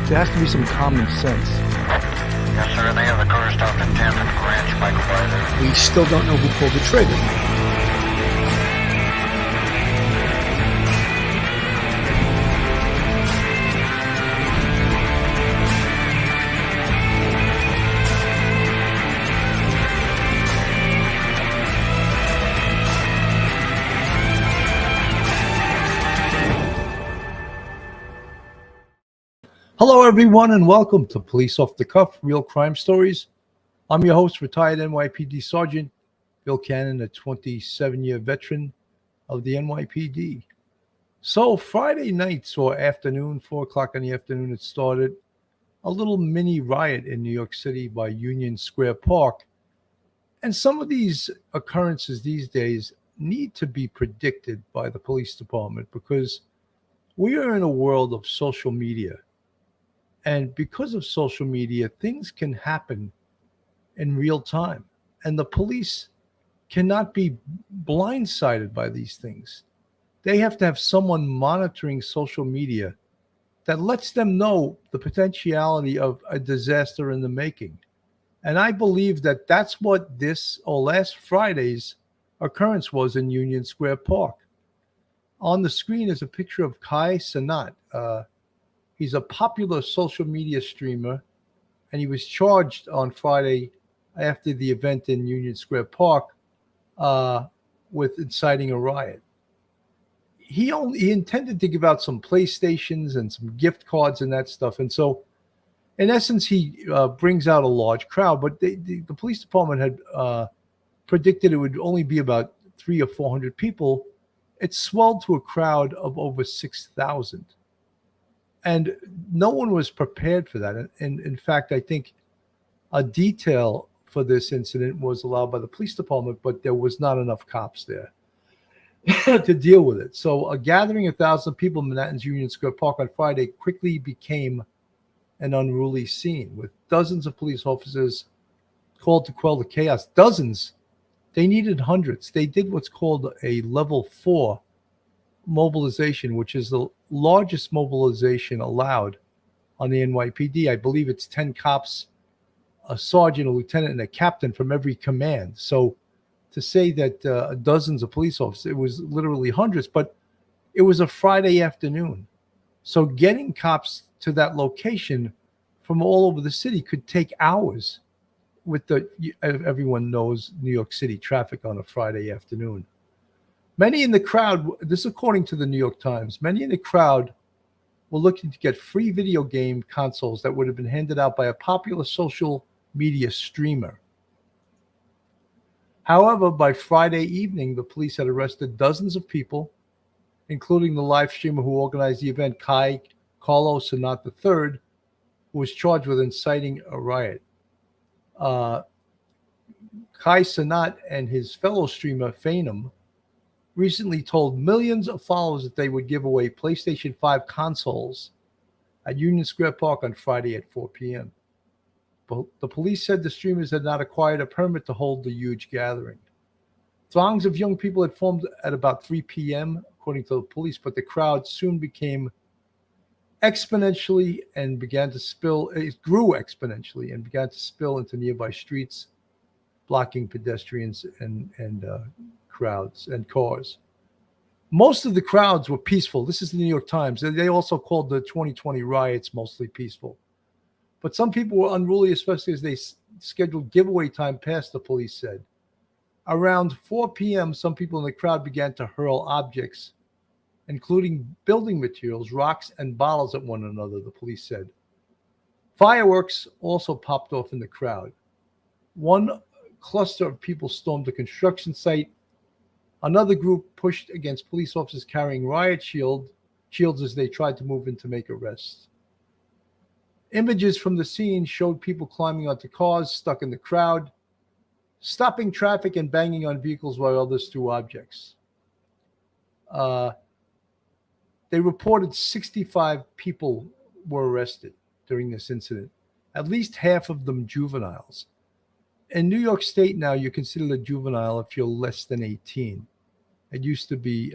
There has to be some common sense. Yes, sir. They have the car stopped in 10th and Ranch by there. We still don't know who pulled the trigger. Hello, everyone, and welcome to Police Off the Cuff, Real Crime Stories. I'm your host, retired NYPD Sergeant Bill Cannon, a 27-year veteran of the NYPD. So Friday nights or afternoon, 4 o'clock in the afternoon, it started a little mini riot in New York City by Union Square Park. And some of these occurrences these days need to be predicted by the police department because we are in a world of social media. And because of social media, things can happen in real time. And the police cannot be blindsided by these things. They have to have someone monitoring social media that lets them know the potentiality of a disaster in the making. And I believe that that's what this or last Friday's occurrence was in Union Square Park. On the screen is a picture of Cenat. He's a popular social media streamer, and he was charged on Friday after the event in Union Square Park with inciting a riot. He intended to give out some PlayStations and some gift cards and that stuff. And so, in essence, he brings out a large crowd. But the police department had predicted it would only be about 300 or 400 people. It swelled to a crowd of over 6,000. And no one was prepared for that. And in fact, I think a detail for this incident was allowed by the police department, but there was not enough cops there to deal with it. So a gathering of 1,000 people in Manhattan's Union Square Park on Friday quickly became an unruly scene with dozens of police officers called to quell the chaos. Dozens. They needed hundreds. They did what's called a level 4 mobilization, which is the largest mobilization allowed on the NYPD. I believe it's 10 cops, a sergeant, a lieutenant, and a captain from every command. So to say that dozens of police officers, it was literally hundreds, but it was a Friday afternoon. So getting cops to that location from all over the city could take hours with everyone knows New York City traffic on a Friday afternoon. Many in the crowd, this is according to the New York Times, many in the crowd were looking to get free video game consoles that would have been handed out by a popular social media streamer. However, by Friday evening, the police had arrested dozens of people, including the live streamer who organized the event, Carlos Cenat III, who was charged with inciting a riot. Cenat and his fellow streamer, Phantom, recently told millions of followers that they would give away PlayStation 5 consoles at Union Square Park on Friday at 4 p.m. But the police said the streamers had not acquired a permit to hold the huge gathering. Throngs of young people had formed at about 3 p.m., according to the police, but the crowd soon became exponentially and began to spill. It grew exponentially and began to spill into nearby streets, blocking pedestrians and crowds and cars. Most of the crowds were peaceful. This is the New York Times. They also called the 2020 riots mostly peaceful. But some people were unruly, especially as they scheduled giveaway time past, the police said. Around 4 p.m., some people in the crowd began to hurl objects, including building materials, rocks, and bottles at one another, the police said. Fireworks also popped off in the crowd. One cluster of people stormed a construction site. Another group pushed against police officers carrying riot shields as they tried to move in to make arrests. Images from the scene showed people climbing onto cars stuck in the crowd, stopping traffic and banging on vehicles while others threw objects. They reported 65 people were arrested during this incident, at least half of them juveniles. In New York State now, you're considered a juvenile if you're less than 18. It used to be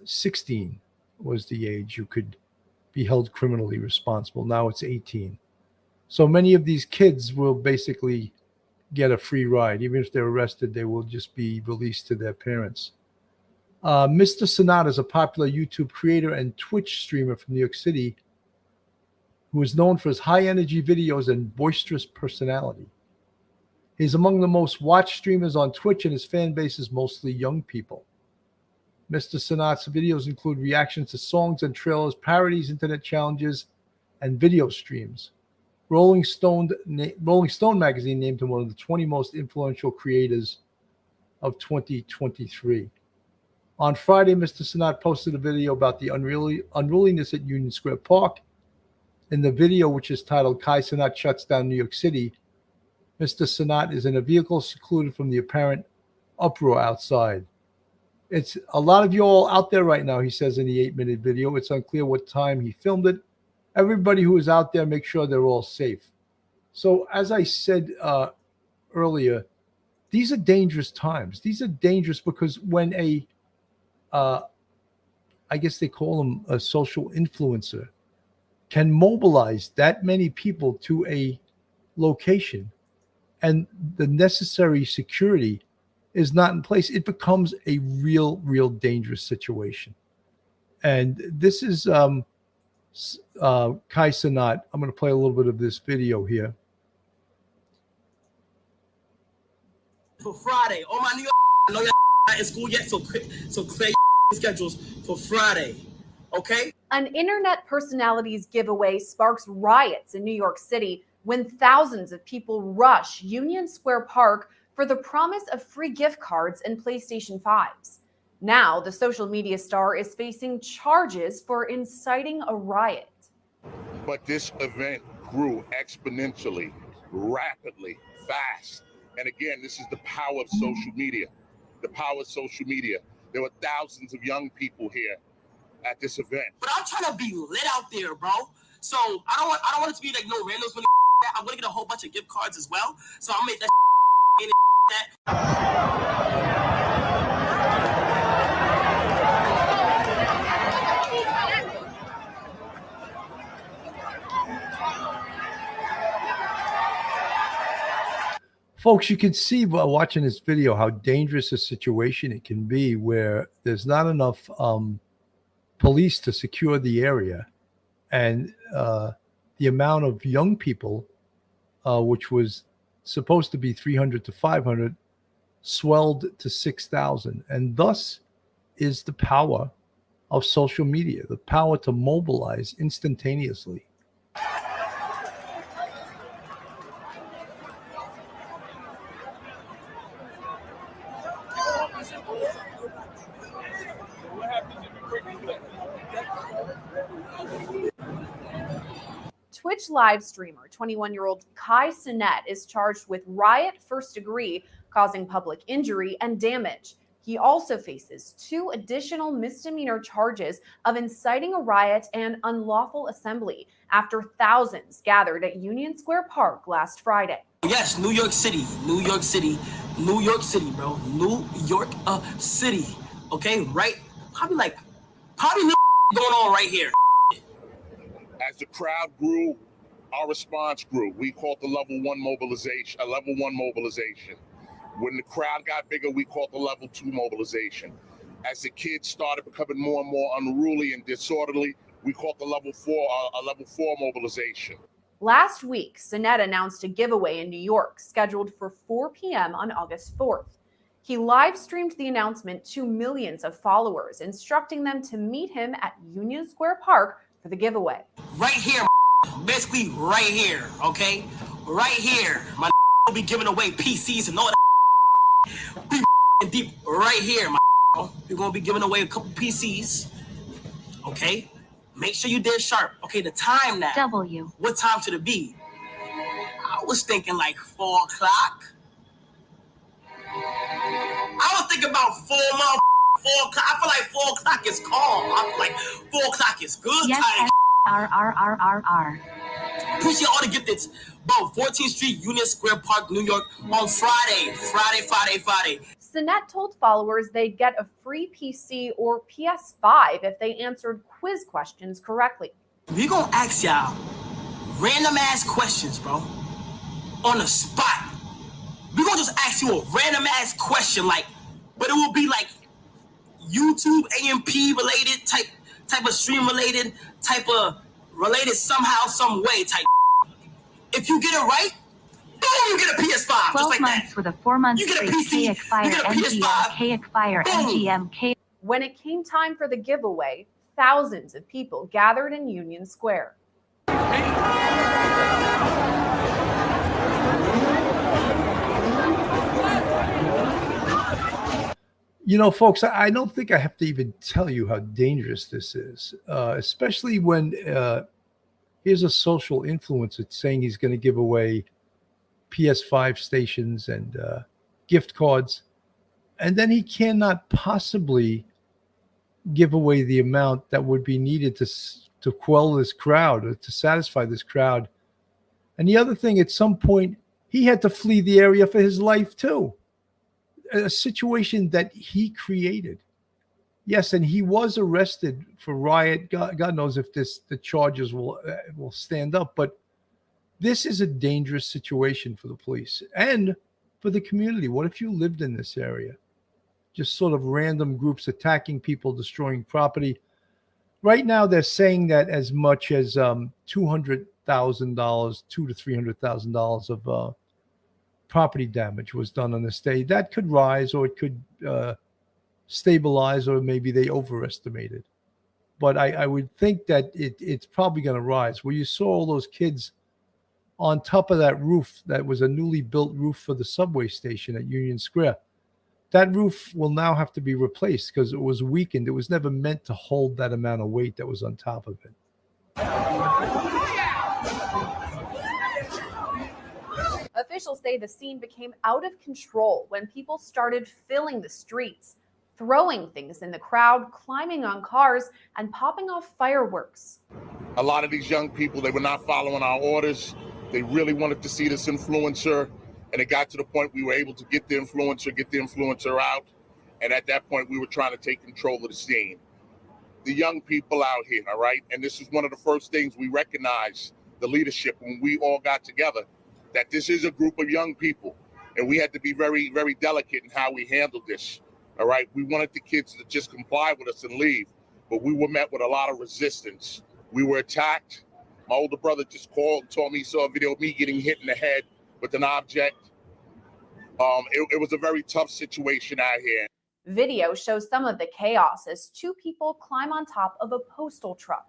16 was the age you could be held criminally responsible. Now it's 18. So many of these kids will basically get a free ride. Even if they're arrested, they will just be released to their parents. Mr. Cenat is a popular YouTube creator and Twitch streamer from New York City who is known for his high-energy videos and boisterous personality. He's among the most watched streamers on Twitch, and his fan base is mostly young people. Mr. Cenat's videos include reactions to songs and trailers, parodies, internet challenges, and video streams. Rolling Stone magazine named him one of the 20 most influential creators of 2023. On Friday, Mr. Cenat posted a video about the unruliness at Union Square Park. In the video, which is titled "Kai Cenat Shuts Down New York City," Mr. Cenat is in a vehicle secluded from the apparent uproar outside. It's a lot of you all out there right now, he says in the 8-minute video. It's unclear what time he filmed it. Everybody who is out there, make sure they're all safe. So as I said earlier, these are dangerous times. These are dangerous because when I guess they call them a social influencer, can mobilize that many people to a location and the necessary security is not in place, it becomes a real dangerous situation. And this is Kai Cenat. I'm going to play a little bit of this video here. For Friday, all my New York, I know y'all not in school yet, so clear your schedules for Friday, okay? An internet personalities giveaway sparks riots in New York City when thousands of people rush Union Square Park for the promise of free gift cards and PlayStation 5s. Now, the social media star is facing charges for inciting a riot. But this event grew exponentially, rapidly, fast. And again, this is the power of social media. The power of social media. There were thousands of young people here at this event. But I'm trying to be lit out there, bro. So I don't want it to be like no randoms when that. I'm gonna get a whole bunch of gift cards as well. So I'll make that in that. Folks, you can see by watching this video how dangerous a situation it can be where there's not enough police to secure the area. And the amount of young people, which was supposed to be 300 to 500, swelled to 6,000. And thus is the power of social media, the power to mobilize instantaneously. Twitch live streamer 21-year-old Kai Cenat is charged with riot first degree, causing public injury and damage. He also faces 2 additional misdemeanor charges of inciting a riot and unlawful assembly after thousands gathered at Union Square Park last Friday. Yes, New York City, New York City, New York City, bro. New York City. Okay, right? Probably going on right here. As the crowd grew, our response grew. We called the level 1 mobilization, a level 1 mobilization. When the crowd got bigger, we called the level 2 mobilization. As the kids started becoming more and more unruly and disorderly, we called the level 4 mobilization. Last week, Cenat announced a giveaway in New York scheduled for 4 p.m. on August 4th. He live streamed the announcement to millions of followers, instructing them to meet him at Union Square Park for the giveaway. Right here, basically right here, okay? Right here, my will be giving away PCs and all that. Be deep right here, my we're gonna be giving away a couple PCs, okay? Make sure you did sharp. Okay, the time now. W. What time should it be? I was thinking like 4 o'clock. I was thinking about 4 o'clock. I feel like 4 o'clock is calm. I feel like 4 o'clock is good. Yes, time. R. Appreciate all the gifteds. Bro, 14th Street, Union Square Park, New York, on Friday. Cenat told followers they'd get a free PC or PS5 if they answered quiz questions correctly. We gonna ask y'all random ass questions, bro. On the spot. We gonna just ask you a random ass question, like, but it will be like YouTube AMP related type of stream related, type of related somehow, some way type. If you get it right, boom, you get a PS5. 12 just like months that. with a 4-month You get a free PC, K-Expire you get a MGM, PS5. K-Expire Boom. MGM, K. When it came time for the giveaway, thousands of people gathered in Union Square. You know, folks, I don't think I have to even tell you how dangerous this is, especially when here's a social influencer saying he's going to give away PS5 stations and gift cards, and then he cannot possibly give away the amount that would be needed to quell this crowd or to satisfy this crowd. And the other thing, at some point, he had to flee the area for his life too. A situation that he created. Yes, and he was arrested for riot. God knows if the charges will stand up, but this is a dangerous situation for the police and for the community. What if you lived in this area? Just sort of random groups attacking people, destroying property. Right now, they're saying that as much as $200,000, $200,000 to $300,000 of property damage was done on this day. That could rise, or it could stabilize, or maybe they overestimated. But I would think that it's probably going to rise. Where you saw all those kids on top of that roof, that was a newly built roof for the subway station at Union Square. That roof will now have to be replaced because it was weakened. It was never meant to hold that amount of weight that was on top of it. Officials say the scene became out of control when people started filling the streets, throwing things in the crowd, climbing on cars, and popping off fireworks. A lot of these young people, they were not following our orders. They really wanted to see this influencer. And it got to the point we were able to get the influencer out. And at that point, we were trying to take control of the scene. The young people out here, all right? And this is one of the first things we recognized, the leadership, when we all got together, that this is a group of young people. And we had to be very, very delicate in how we handled this, all right? We wanted the kids to just comply with us and leave, but we were met with a lot of resistance. We were attacked. My older brother just called and told me he saw a video of me getting hit in the head with an object. It was a very tough situation out here. Video shows some of the chaos as two people climb on top of a postal truck.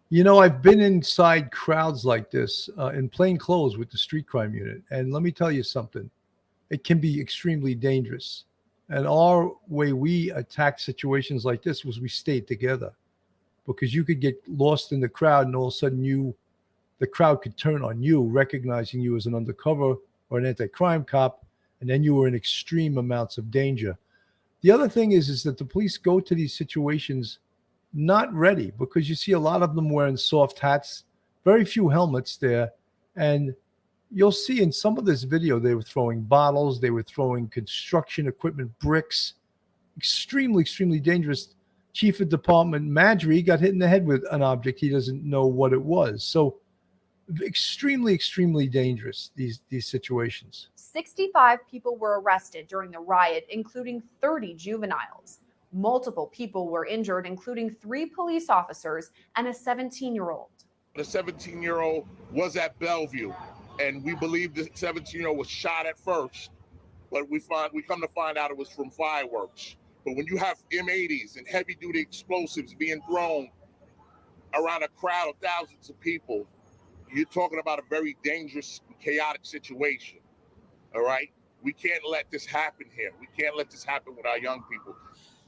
You know, I've been inside crowds like this in plain clothes with the street crime unit. And let me tell you something. It can be extremely dangerous. And our way we attack situations like this was we stayed together, because you could get lost in the crowd and all of a sudden the crowd could turn on you, recognizing you as an undercover or an anti-crime cop, and then you were in extreme amounts of danger. The other thing is that the police go to these situations not ready, because you see a lot of them wearing soft hats, very few helmets there. And you'll see in some of this video, they were throwing bottles, they were throwing construction equipment, bricks, extremely, extremely dangerous. Chief of Department Maddrey got hit in the head with an object. He doesn't know what it was. So extremely, extremely dangerous, these situations. 65 people were arrested during the riot, including 30 juveniles. Multiple people were injured, including 3 police officers and a 17-year-old. The 17-year-old was at Bellevue, and we believe the 17-year-old was shot at first, but we come to find out it was from fireworks. But when you have M80s and heavy-duty explosives being thrown around a crowd of thousands of people, you're talking about a very dangerous, chaotic situation, all right? We can't let this happen here. We can't let this happen with our young people.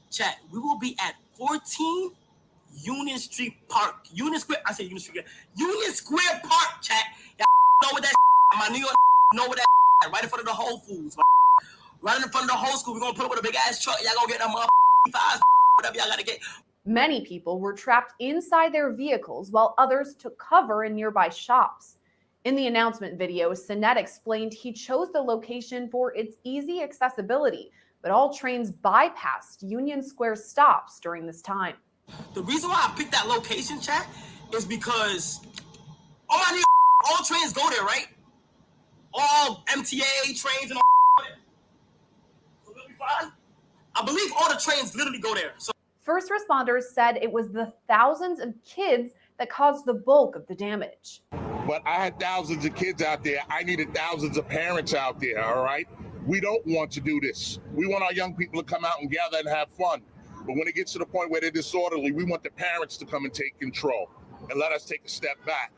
Chat, we will be at 14 Union Street Park. Union Square, I said Union Street. Union Square Park, chat. Y'all know what that my New York know what that right in front of the Whole Foods. Right in front of the whole school. We're gonna put up with a big ass truck. Y'all gonna get that motherfucking fives, whatever y'all gotta get. Many people were trapped inside their vehicles while others took cover in nearby shops. In the announcement video, Cenat explained he chose the location for its easy accessibility, but all trains bypassed Union Square stops during this time. The reason why I picked that location, chat, is because all my all trains go there, right? All MTA trains and all. So we'll be fine. I believe all the trains literally go there. So first responders said it was the thousands of kids that caused the bulk of the damage. But I had thousands of kids out there. I needed thousands of parents out there, all right? We don't want to do this. We want our young people to come out and gather and have fun. But when it gets to the point where they're disorderly, we want the parents to come and take control and let us take a step back,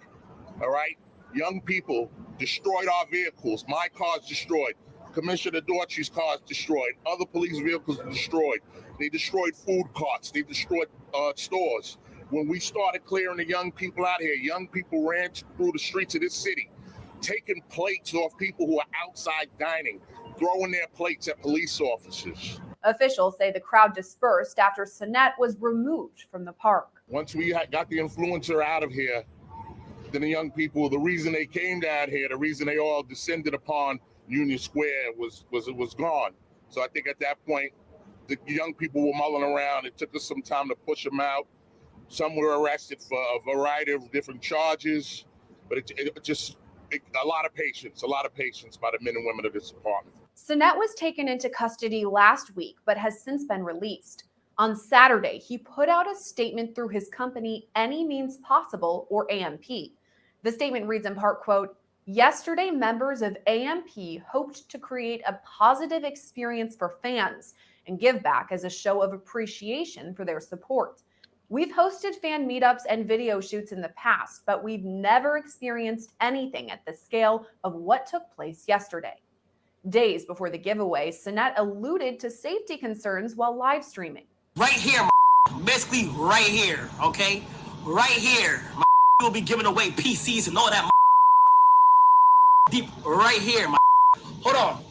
all right? Young people destroyed our vehicles. My car's destroyed. Commissioner Daughtry's car's destroyed. Other police vehicles destroyed. They destroyed food carts. They destroyed stores. When we started clearing the young people out here, young people ran through the streets of this city, taking plates off people who are outside dining, throwing their plates at police officers. Officials say the crowd dispersed after Cenat was removed from the park. Once we got the influencer out of here, then the young people, the reason they came down here, the reason they all descended upon Union Square was gone. So I think at that point, the young people were mulling around. It took us some time to push them out. Some were arrested for a variety of different charges, but a lot of patience by the men and women of this department. Cenat was taken into custody last week, but has since been released. On Saturday, he put out a statement through his company, Any Means Possible, or AMP. The statement reads in part, quote, "Yesterday, members of AMP hoped to create a positive experience for fans and give back as a show of appreciation for their support. We've hosted fan meetups and video shoots in the past, but we've never experienced anything at the scale of what took place yesterday." Days before the giveaway, Cenat alluded to safety concerns while live streaming. Right here, basically right here, okay? Right here, will be giving away PCs and all that deep right here, Hold on.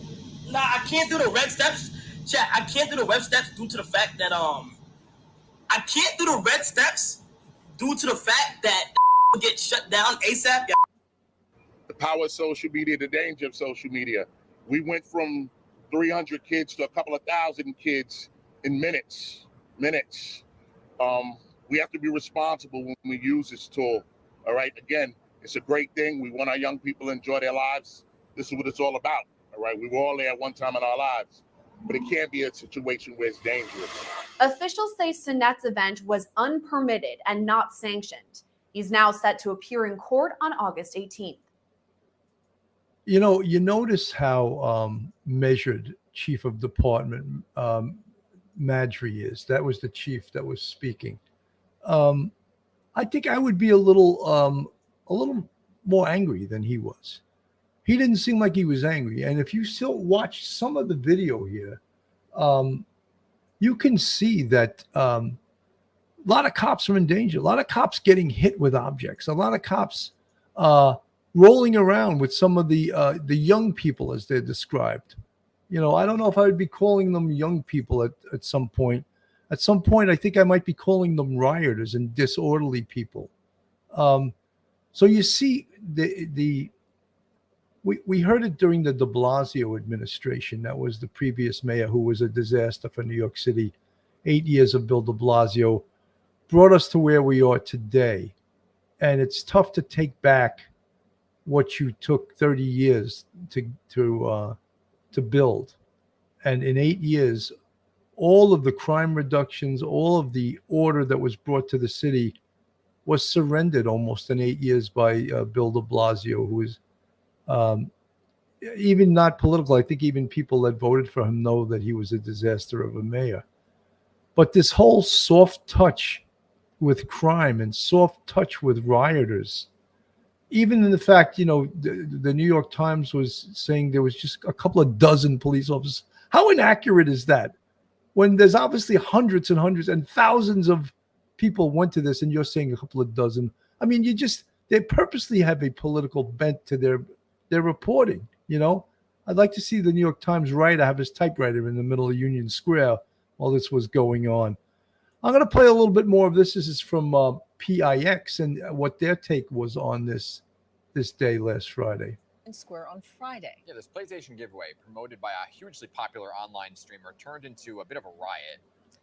Nah, I can't do the red steps. Chat, I can't do the red steps due to the fact that I can't do the red steps due to the fact that will get shut down ASAP. The power of social media, the danger of social media. We went from 300 kids to a couple of thousand kids in minutes. We have to be responsible when we use this tool. All right. Again, it's a great thing. We want our young people to enjoy their lives. This is what it's all about. All right. We were all there at one time in our lives, but it can't be a situation where it's dangerous. Officials say Cenat's event was unpermitted and not sanctioned. He's now set to appear in court on August 18th. You know, you notice how measured Chief of Department Maddrey is. That was the chief that was speaking. I think I would be a little more angry than he was. He didn't seem like he was angry. And if you still watch some of the video here, you can see that a lot of cops are in danger. A lot of cops getting hit with objects. A lot of cops rolling around with some of the young people as they're described. You know, I don't know if I would be calling them young people at some point. At some point, I think I might be calling them rioters and disorderly people. So you see, we heard it during the de Blasio administration. That was the previous mayor, who was a disaster for New York City. 8 years of Bill de Blasio brought us to where we are today. And it's tough to take back what you took 30 years to build. And in 8 years, all of the crime reductions, all of the order that was brought to the city was surrendered almost in 8 years by Bill de Blasio, who was even not political. I think even people that voted for him know that he was a disaster of a mayor. But this whole soft touch with crime and soft touch with rioters, even in the fact, you know, the New York Times was saying there was just a couple of dozen police officers. How inaccurate is that? When there's obviously hundreds and hundreds and thousands of people went to this, and you're saying a couple of dozen. I mean, they purposely have a political bent to their reporting, you know. I'd like to see the New York Times writer have his typewriter in the middle of Union Square while this was going on. I'm going to play a little bit more of this. This is from PIX and what their take was on this day last Friday. Square on Friday. Yeah, this PlayStation giveaway, promoted by a hugely popular online streamer, turned into a bit of a riot.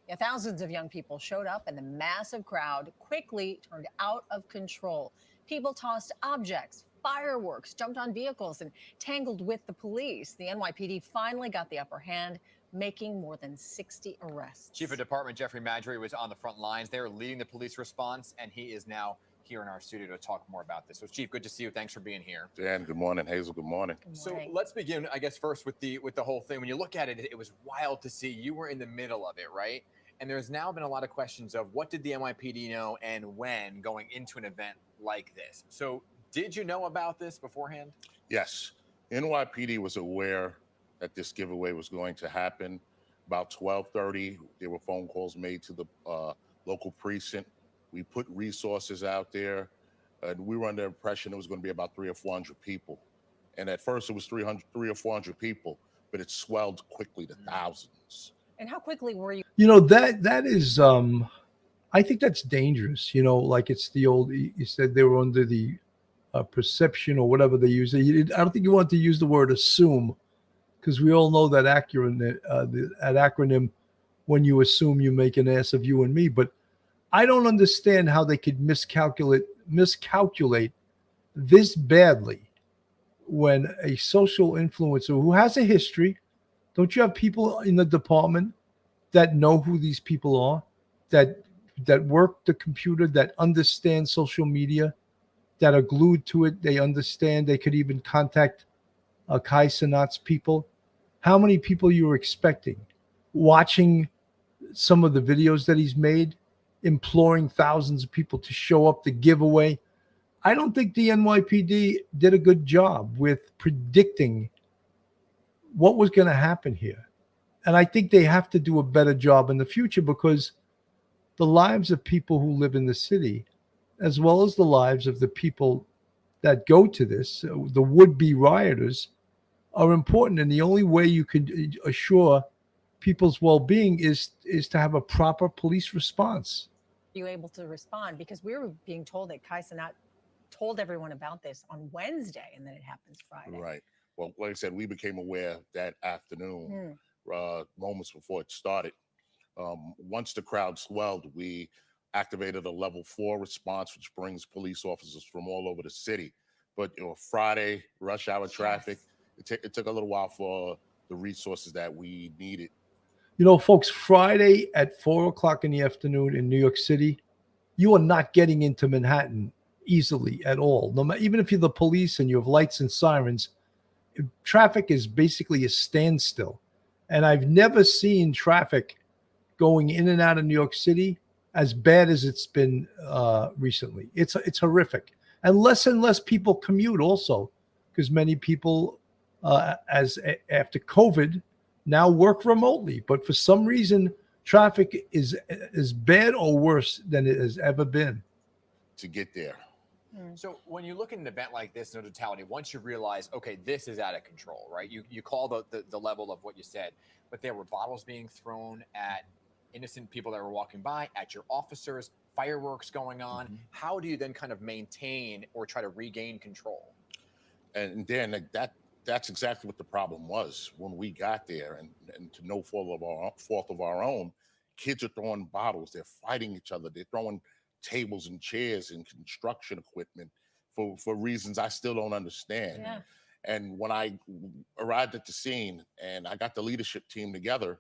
Yeah, thousands of young people showed up, and the massive crowd quickly turned out of control. People tossed objects, fireworks, jumped on vehicles, and tangled with the police. The NYPD finally got the upper hand, making more than 60 arrests. Chief of Department Jeffrey Maddrey was on the front lines there, leading the police response, and he is now here in our studio to talk more about this. So, Chief, good to see you. Thanks for being here. Dan, good morning. Hazel, good morning. So let's begin, I guess, first with the whole thing. When you look at it, it was wild to see. You were in the middle of it, right? And there's now been a lot of questions of what did the NYPD know and when going into an event like this. So did you know about this beforehand? Yes. NYPD was aware that this giveaway was going to happen. About 12:30, there were phone calls made to the local precinct. We put resources out there, and we were under the impression it was going to be about 300 or 400 people. And at first, it was 300 or 400 people, but it swelled quickly to thousands. And how quickly were you? You know, that is, I think that's dangerous. You know, like it's the old, you said they were under the perception or whatever they use. I don't think you want to use the word assume, because we all know that acronym, when you assume, you make an ass of you and me. But I don't understand how they could miscalculate this badly when a social influencer who has a history. Don't you have people in the department that know who these people are, that work the computer, that understand social media, that are glued to it? They understand. They could even contact Kai Cenat's people. How many people you were expecting? Watching some of the videos that he's made, imploring thousands of people to show up to giveaway. I don't think the NYPD did a good job with predicting what was going to happen here. And I think they have to do a better job in the future, because the lives of people who live in the city, as well as the lives of the people that go to this, the would-be rioters, are important. And the only way you can assure people's well-being is to have a proper police response. You able to respond? Because we were being told that Kai Cenat told everyone about this on Wednesday, and then it happens Friday. Right. Well, like I said, we became aware that afternoon, moments before it started. Once the crowd swelled, we activated a level 4 response, which brings police officers from all over the city. But Friday, rush hour traffic, it took a little while for the resources that we needed. You know, folks, Friday at 4 o'clock in the afternoon in New York City, you are not getting into Manhattan easily at all. No matter, even if you're the police and you have lights and sirens, traffic is basically a standstill. And I've never seen traffic going in and out of New York City as bad as it's been recently. It's horrific. And less people commute also, because many people, after COVID, now work remotely. But for some reason, traffic is as bad or worse than it has ever been. To get there. So when you look at an event like this in totality, once you realize, okay, this is out of control, right? You call the level of what you said, but there were bottles being thrown at innocent people that were walking by, at your officers, fireworks going on. How do you then kind of maintain or try to regain control? And then that's exactly what the problem was when we got there, and to no fault of our own, kids are throwing bottles, they're fighting each other, they're throwing tables and chairs and construction equipment for reasons I still don't understand. Yeah. And when I arrived at the scene and I got the leadership team together,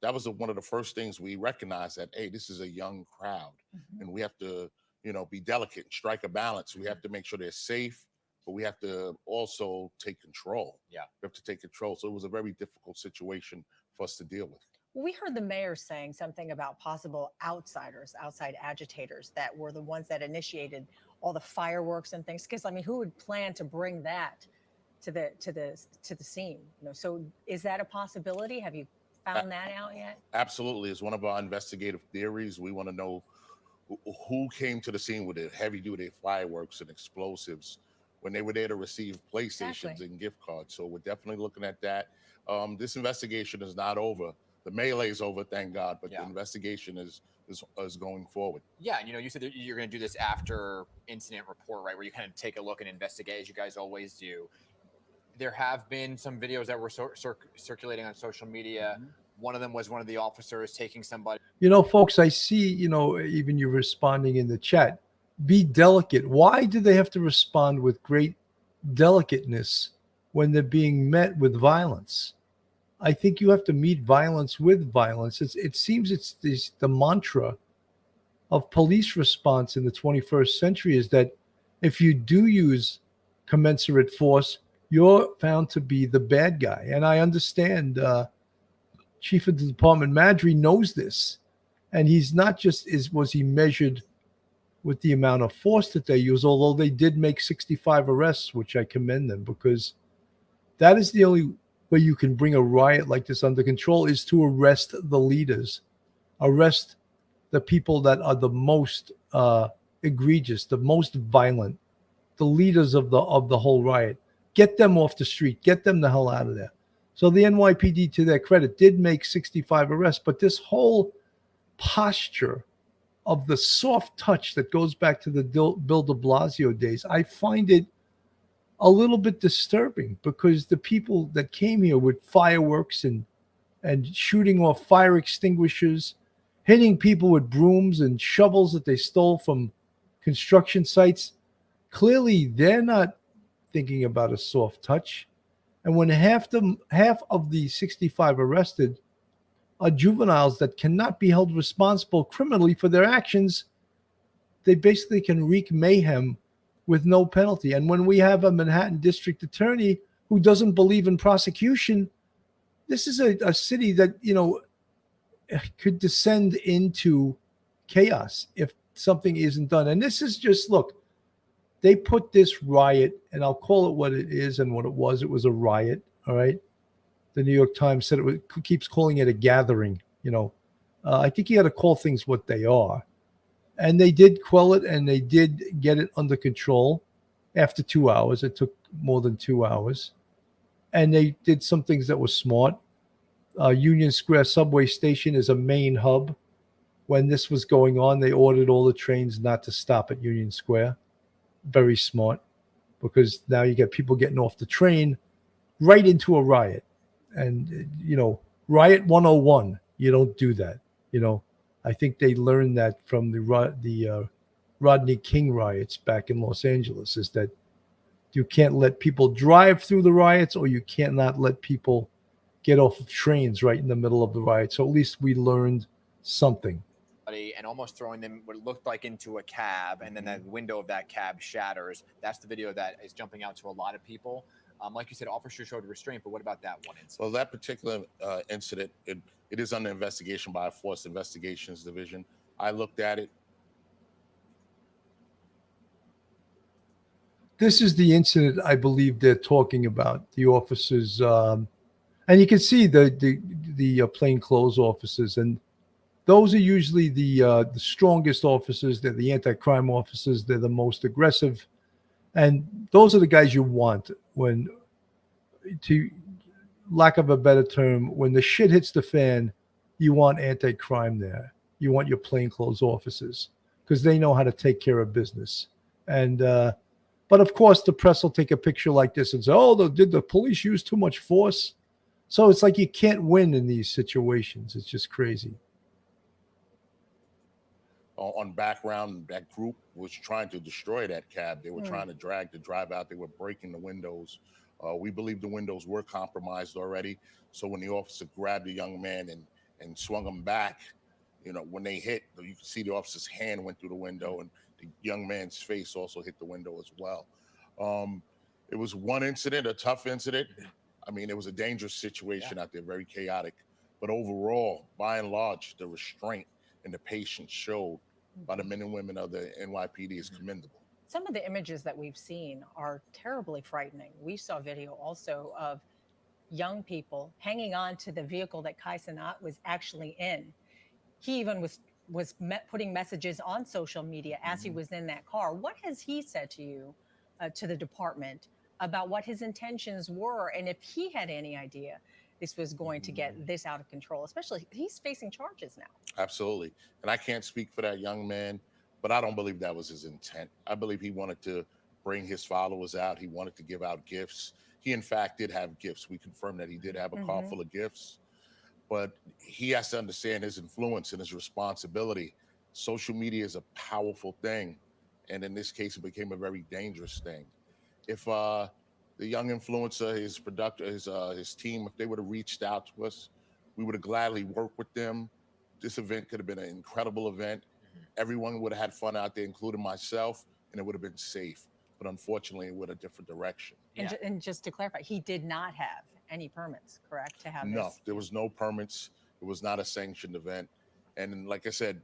that was one of the first things we recognized, that, hey, this is a young crowd, and we have to, be delicate and strike a balance. We have to make sure they're safe, but we have to also take control. Yeah. We have to take control. So it was a very difficult situation for us to deal with. We heard the mayor saying something about possible outside agitators that were the ones that initiated all the fireworks and things. Because I mean, who would plan to bring that to the scene? So is that a possibility? Have you found that out yet? Absolutely, it's one of our investigative theories. We want to know who came to the scene with the heavy-duty fireworks and explosives. when they were there to receive PlayStations Exactly. and gift cards. So we're definitely looking at that. This investigation is not over. The melee is over, thank God, but the investigation is going forward. Yeah, and you said that you're going to do this after incident report, right? Where you kind of take a look and investigate, as you guys always do. There have been some videos that were circulating on social media. One of them was one of the officers taking somebody. Folks, I see, even you responding in the chat. Be delicate. Why do they have to respond with great delicateness when they're being met with violence? I think you have to meet violence with violence. It seems it's the mantra of police response in the 21st century is that if you do use commensurate force, you're found to be the bad guy. And I understand Chief of the Department Maddrey knows this. And he's not just was he measured with the amount of force that they use, although they did make 65 arrests, which I commend them, because that is the only way you can bring a riot like this under control, is to arrest the leaders, arrest the people that are the most egregious, the most violent, the leaders of the whole riot. Get them off the street, get them the hell out of there. So the NYPD, to their credit, did make 65 arrests, but this whole posture of the soft touch that goes back to the Bill de Blasio days, I find it a little bit disturbing, because the people that came here with fireworks and shooting off fire extinguishers, hitting people with brooms and shovels that they stole from construction sites, clearly they're not thinking about a soft touch. And when half of the 65 arrested are juveniles that cannot be held responsible criminally for their actions, they basically can wreak mayhem with no penalty. And when we have a Manhattan district attorney who doesn't believe in prosecution, this is a city that, could descend into chaos if something isn't done. And this is just, look, they put this riot, and I'll call it what it is and what it was. It was a riot, all right? The New York Times said keeps calling it a gathering, I think you got to call things what they are. And they did quell it, and they did get it under control after 2 hours. It took more than 2 hours. And they did some things that were smart. Union Square subway station is a main hub. When this was going on, they ordered all the trains not to stop at Union Square. Very smart, because now you get people getting off the train right into a riot. And, Riot 101, you don't do that. I think they learned that from the Rodney King riots back in Los Angeles, is that you can't let people drive through the riots, or you cannot let people get off of trains right in the middle of the riot. So at least we learned something. And almost throwing them what looked like into a cab, and then the window of that cab shatters. That's the video that is jumping out to a lot of people. Like you said, officer showed restraint, but what about that one incident? Well, that particular incident, it is under investigation by a Force Investigations Division. I looked at it. This is the incident I believe they're talking about. The officers, and you can see the plainclothes officers, and those are usually the strongest officers. They're the anti-crime officers. They're the most aggressive, and those are the guys you want when, to lack of a better term, when the shit hits the fan, you want anti-crime there. You want your plainclothes officers, because they know how to take care of business. And but of course, the press will take a picture like this and say, "Oh, did the police use too much force?" So it's like you can't win in these situations. It's just crazy. On background, that group was trying to destroy that cab. They were trying to drag the drive out. They were breaking the windows. We believe the windows were compromised already. So when the officer grabbed the young man and swung him back, when they hit, you can see the officer's hand went through the window, and the young man's face also hit the window as well. It was one incident, a tough incident. I mean, it was a dangerous situation out there, very chaotic. But overall, by and large, the restraint and the patience showed by the men and women of the NYPD is commendable. Some of the images that we've seen are terribly frightening. We saw video also of young people hanging on to the vehicle that Cenat was actually in. He even was putting messages on social media as he was in that car. What has he said to you to the department about what his intentions were and if he had any idea this was going to get this out of control, especially he's facing charges now. Absolutely. And I can't speak for that young man, but I don't believe that was his intent. I believe he wanted to bring his followers out. He wanted to give out gifts. He, in fact, did have gifts. We confirmed that he did have a car full of gifts, but he has to understand his influence and his responsibility. Social media is a powerful thing. And in this case, it became a very dangerous thing. If the young influencer, his producer, his team, if they would have reached out to us, we would have gladly worked with them. This event could have been an incredible event. Everyone would have had fun out there, including myself, and it would have been safe. But unfortunately, it went a different direction. And just to clarify, he did not have any permits, correct, to have No, this? there was no permits. It was not a sanctioned event. And like I said,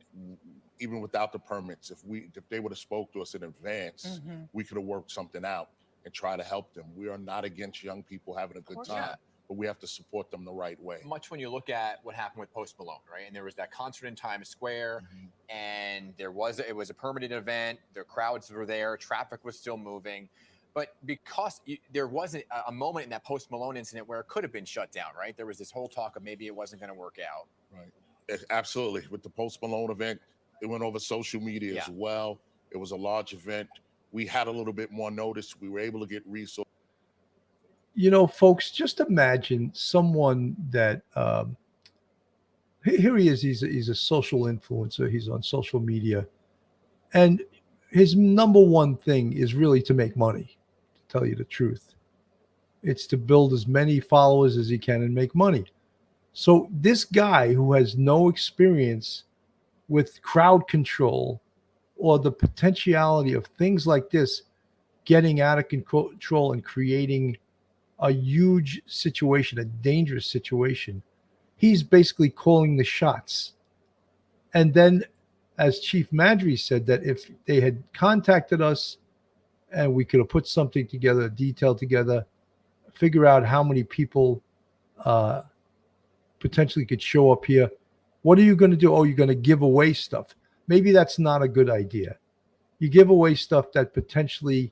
even without the permits, if they would have spoke to us in advance, we could have worked something out and try to help them. We are not against young people having a good time, but we have to support them the right way. Much when you look at what happened with Post Malone, right? And there was that concert in Times Square, and it was a permitted event. The crowds were there, traffic was still moving, but because there wasn't a moment in that Post Malone incident where it could have been shut down, right? There was this whole talk of maybe it wasn't going to work out. Right. Absolutely. With the Post Malone event, it went over social media as well. It was a large event. We had a little bit more notice. We were able to get resources. You know, folks, just imagine someone that here he is. He's a social influencer. He's on social media, and his number one thing is really to make money. To tell you the truth, it's to build as many followers as he can and make money. So this guy who has no experience with crowd control or the potentiality of things like this getting out of control and creating a huge situation, a dangerous situation, he's basically calling the shots. And then, as Chief Maddrey said, that if they had contacted us and we could have put something together, a detail together, figure out how many people potentially could show up here. What are you going to do? Oh, you're going to give away stuff. Maybe that's not a good idea. You give away stuff that potentially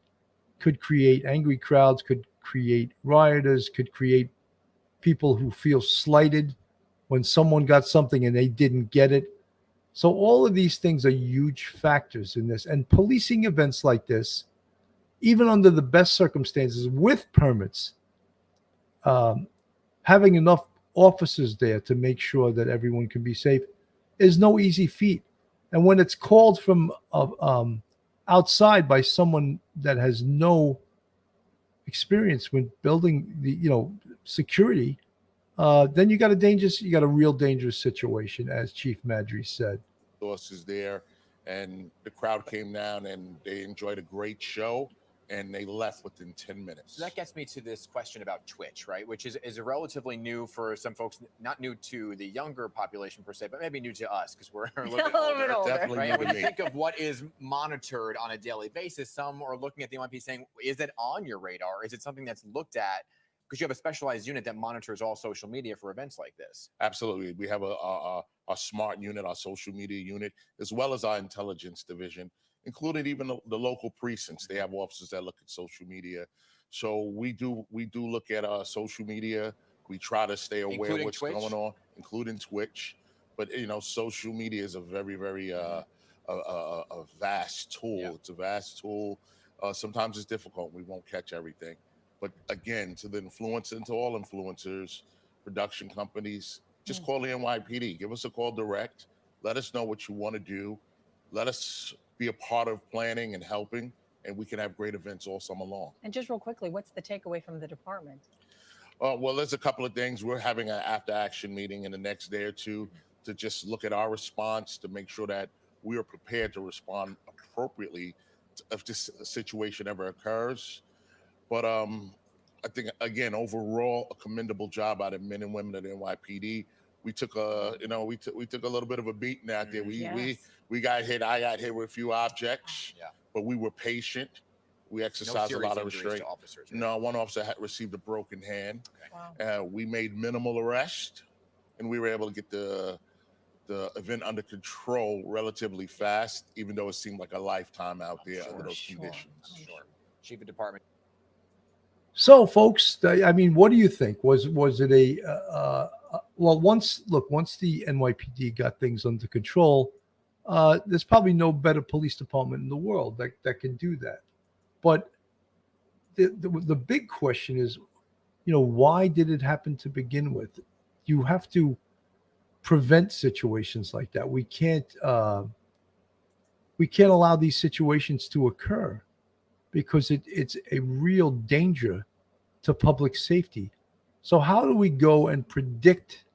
could create angry crowds, could create rioters, could create people who feel slighted when someone got something and they didn't get it. So all of these things are huge factors in this. And policing events like this, even under the best circumstances with permits, having enough officers there to make sure that everyone can be safe is no easy feat. And when it's called from outside by someone that has no experience with building the security, then you got a real dangerous situation, as Chief Maddrey said. Sources there, and the crowd came down and they enjoyed a great show, and they left within 10 minutes. So that gets me to this question about Twitch, right? Which is a relatively new for some folks, not new to the younger population per se, but maybe new to us because we're a little bit older. Definitely right? new When to you me. think of what is monitored on a daily basis, some are looking at the NYPD saying, is it on your radar? Is it something that's looked at? Because you have a specialized unit that monitors all social media for events like this. Absolutely. We have a smart unit, our social media unit, as well as our intelligence division, including even the local precincts. They have officers that look at social media. So we do look at social media. We try to stay aware Including of what's Twitch? going on, including Twitch. But social media is a very, very a vast tool. Yeah. It's a vast tool. Sometimes it's difficult. We won't catch everything. But again, to the influencer and to all influencers, production companies, just call the NYPD. Give us a call direct. Let us know what you want to do. Let us be a part of planning and helping, and we can have great events all summer long. And just real quickly, what's the takeaway from the department? Well, there's a couple of things. We're having an after-action meeting in the next day or two to just look at our response to make sure that we are prepared to respond appropriately if this situation ever occurs. But I think, again, overall, a commendable job out of men and women at NYPD. We took we took a little bit of a beating out there. We got hit. I got hit with a few objects, but we were patient. We exercised a lot of restraint. Officers, right? No, one officer had received a broken hand. Wow. We made minimal arrest, and we were able to get the event under control relatively fast, even though it seemed like a lifetime out there under those conditions. chief of department. So, folks, I mean, what do you think? Was it a well? Once the NYPD got things under control, there's probably no better police department in the world that can do that. But the big question is, why did it happen to begin with? You have to prevent situations like that. We can't allow these situations to occur because it's a real danger to public safety. So how do we go and predict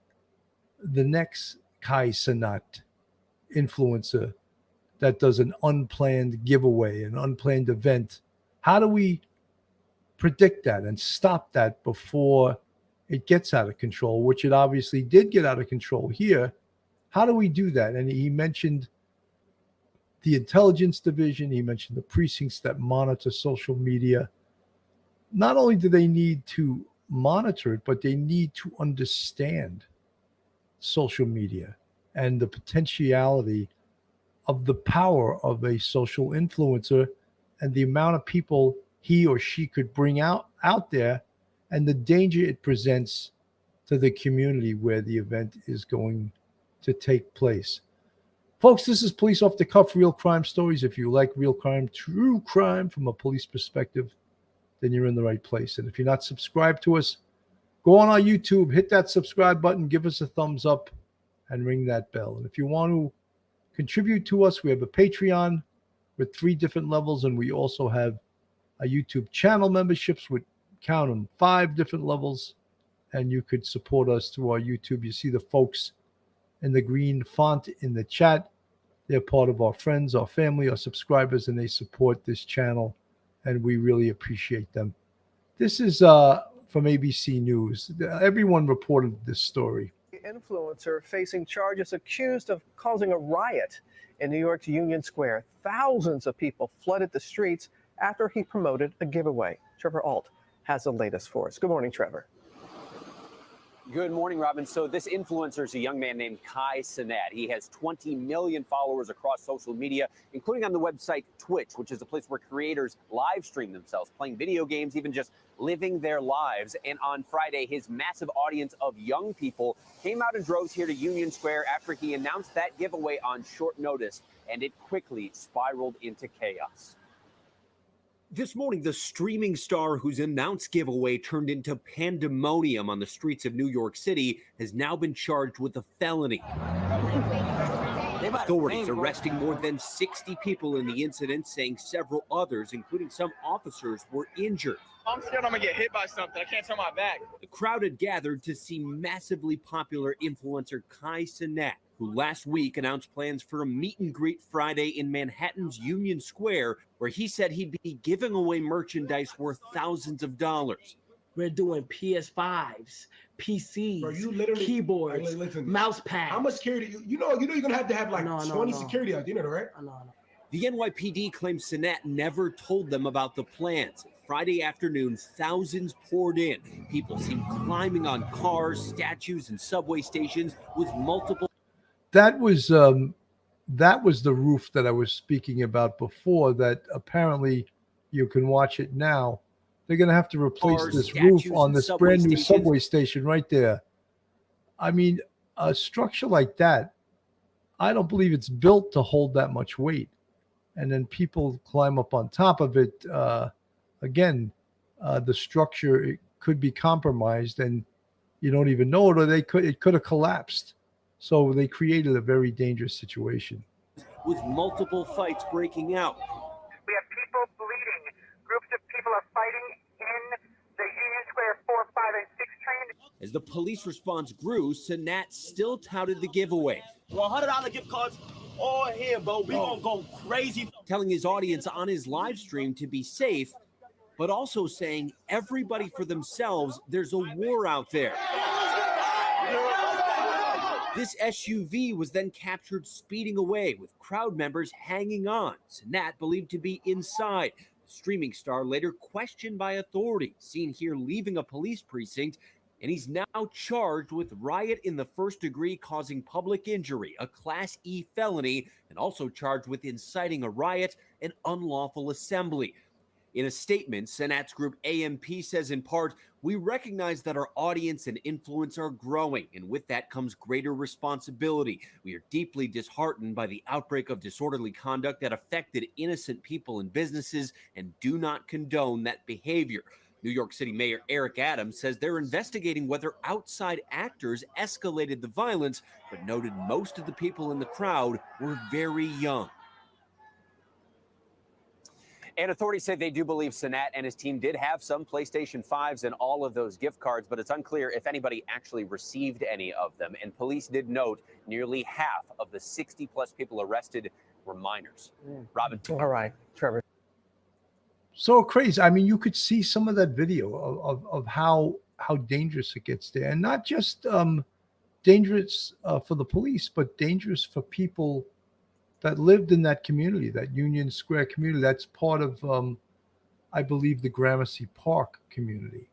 the next Cenat influencer that does an unplanned giveaway, an unplanned event? How do we predict that and stop that before it gets out of control, which it obviously did get out of control here? How do we do that? And he mentioned the intelligence division. He mentioned the precincts that monitor social media. Not only do they need to monitor it, but they need to understand social media and the potentiality of the power of a social influencer and the amount of people he or she could bring out there and the danger it presents to the community where the event is going to take place. Folks, this is Police Off the Cuff, Real Crime Stories. If you like real crime, true crime from a police perspective, then you're in the right place. And if you're not subscribed to us, go on our YouTube, hit that subscribe button, give us a thumbs up, and ring that bell. And if you want to contribute to us, we have a Patreon with 3 different levels, and we also have a YouTube channel memberships with, count them, 5 different levels, and you could support us through our YouTube. You see the folks in the green font in the chat. They're part of our friends, our family, our subscribers, and they support this channel, and we really appreciate them. This is from ABC News. Everyone reported this story. Influencer facing charges accused of causing a riot in New York's Union Square. Thousands of people flooded the streets after he promoted a giveaway. Trevor Alt has the latest for us. Good morning, Trevor. Good morning, Robin. So this influencer is a young man named Cenat. He has 20 million followers across social media, including on the website Twitch, which is a place where creators live stream themselves, playing video games, even just living their lives. And on Friday, his massive audience of young people came out in droves here to Union Square after he announced that giveaway on short notice, and it quickly spiraled into chaos. This morning, the streaming star whose announced giveaway turned into pandemonium on the streets of New York City has now been charged with a felony. Authorities arresting more than 60 people in the incident, saying several others, including some officers, were injured. I'm scared I'm gonna get hit by something. I can't turn my back. The crowd had gathered to see massively popular influencer Cenat, who last week announced plans for a meet and greet Friday in Manhattan's Union Square, where he said he'd be giving away merchandise worth thousands of dollars. We're doing PS5s, PCs, keyboards, mouse pads. How much security? You know you're gonna have to have like 20 security out there, right? The NYPD claims Cenat never told them about the plans. Friday afternoon, thousands poured in. People seen climbing on cars, statues, and subway stations with multiple. That was the roof that I was speaking about before. That apparently you can watch it now. They're going to have to replace this roof on this brand new subway station right there. I mean, a structure like that, I don't believe it's built to hold that much weight. And then people climb up on top of it. Again, the structure, it could be compromised and you don't even know it, or it could have collapsed. So they created a very dangerous situation. With multiple fights breaking out. We have people bleeding. Groups of people are fighting in the Union Square 4, 5, and 6 train. As the police response grew, Cenat still touted the giveaway. $100 gift cards all here, bro. We gonna go crazy. Telling his audience on his live stream to be safe, but also saying everybody for themselves, there's a war out there. This SUV was then captured speeding away with crowd members hanging on. Cenat believed to be inside. The streaming star later questioned by authorities, seen here leaving a police precinct, and he's now charged with riot in the first degree causing public injury, a Class E felony, and also charged with inciting a riot and unlawful assembly. In a statement, Cenat's group AMP says in part, "We recognize that our audience and influence are growing, and with that comes greater responsibility. We are deeply disheartened by the outbreak of disorderly conduct that affected innocent people and businesses and do not condone that behavior." New York City Mayor Eric Adams says they're investigating whether outside actors escalated the violence, but noted most of the people in the crowd were very young. And authorities say they do believe Cenat and his team did have some PlayStation 5s and all of those gift cards, but it's unclear if anybody actually received any of them. And police did note nearly half of the 60-plus people arrested were minors. Robin. All right, Trevor. So crazy. I mean, you could see some of that video of how dangerous it gets there, and not just dangerous for the police, but dangerous for people that lived in that community, that Union Square community. That's part of, I believe, the Gramercy Park community.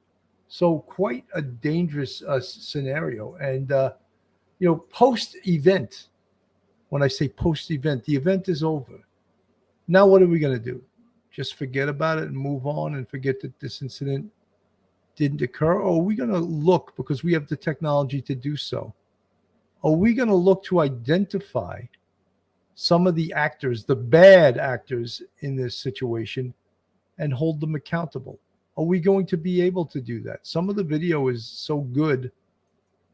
So quite a dangerous scenario. And, post-event, when I say post-event, the event is over. Now what are we going to do? Just forget about it and move on and forget that this incident didn't occur? Or are we going to look, because we have the technology to do so, are we going to look to identify some of the actors, the bad actors in this situation, and hold them accountable? Are we going to be able to do that? Some of the video is so good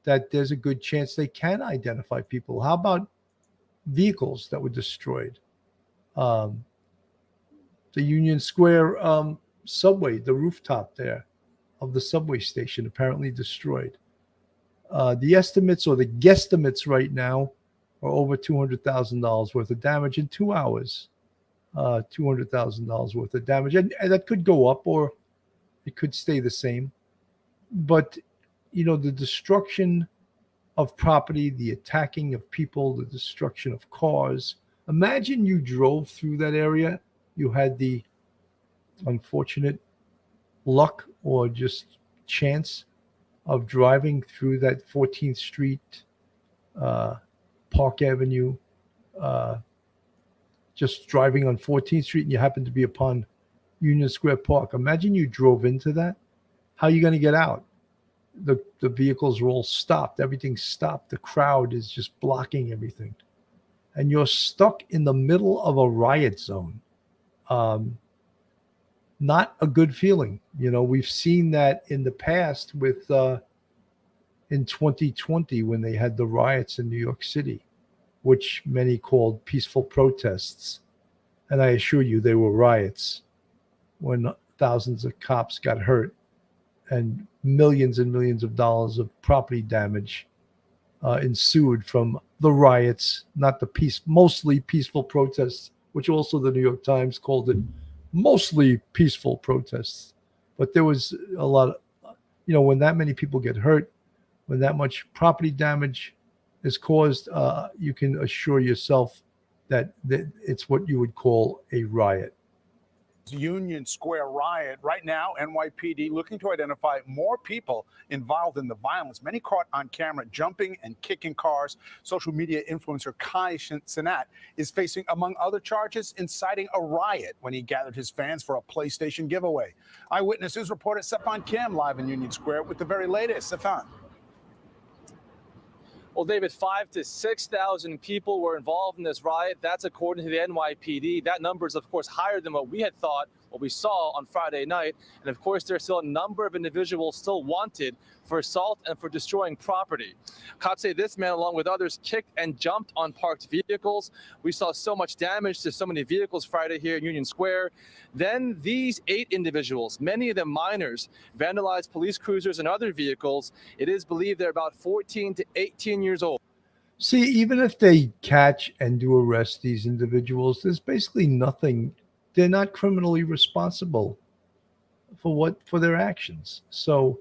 that there's a good chance they can identify people. How about vehicles that were destroyed? The Union Square subway, the rooftop there of the subway station, apparently destroyed. The estimates, or the guesstimates right now, are over $200,000 worth of damage in 2 hours. $200,000 worth of damage. And that could go up, or it could stay the same. But, the destruction of property, the attacking of people, the destruction of cars. Imagine you drove through that area. You had the unfortunate luck or just chance of driving through that 14th Street, Park Avenue, just driving on 14th Street, and you happen to be upon Union Square Park. Imagine you drove into that. How are you going to get out? The vehicles are all stopped. Everything's stopped. The crowd is just blocking everything. And you're stuck in the middle of a riot zone. Not a good feeling. We've seen that in the past with in 2020 when they had the riots in New York City, which many called peaceful protests. And I assure you they were riots when thousands of cops got hurt and millions of dollars of property damage ensued from the riots, not the mostly peaceful protests, which also the New York Times called it mostly peaceful protests. But there was a lot of, when that many people get hurt, when that much property damage is caused, you can assure yourself that it's what you would call a riot. Union Square riot. Right now, NYPD looking to identify more people involved in the violence, many caught on camera jumping and kicking cars. Social media influencer Kai Cenat is facing, among other charges, inciting a riot when he gathered his fans for a PlayStation giveaway. Eyewitness News reporter Stefan Kim live in Union Square with the very latest. Stefan. Well, David, 5,000 to 6,000 people were involved in this riot. That's according to the NYPD. That number is, of course, higher than what we had thought, what we saw on Friday night. And, of course, there's still a number of individuals still wanted for assault and for destroying property. Cops say this man, along with others, kicked and jumped on parked vehicles. We saw so much damage to so many vehicles Friday here in Union Square. Then these 8 individuals, many of them minors, vandalized police cruisers and other vehicles. It is believed they're about 14 to 18 years old. See, even if they catch and do arrest these individuals, there's basically nothing. They're not criminally responsible for their actions. So,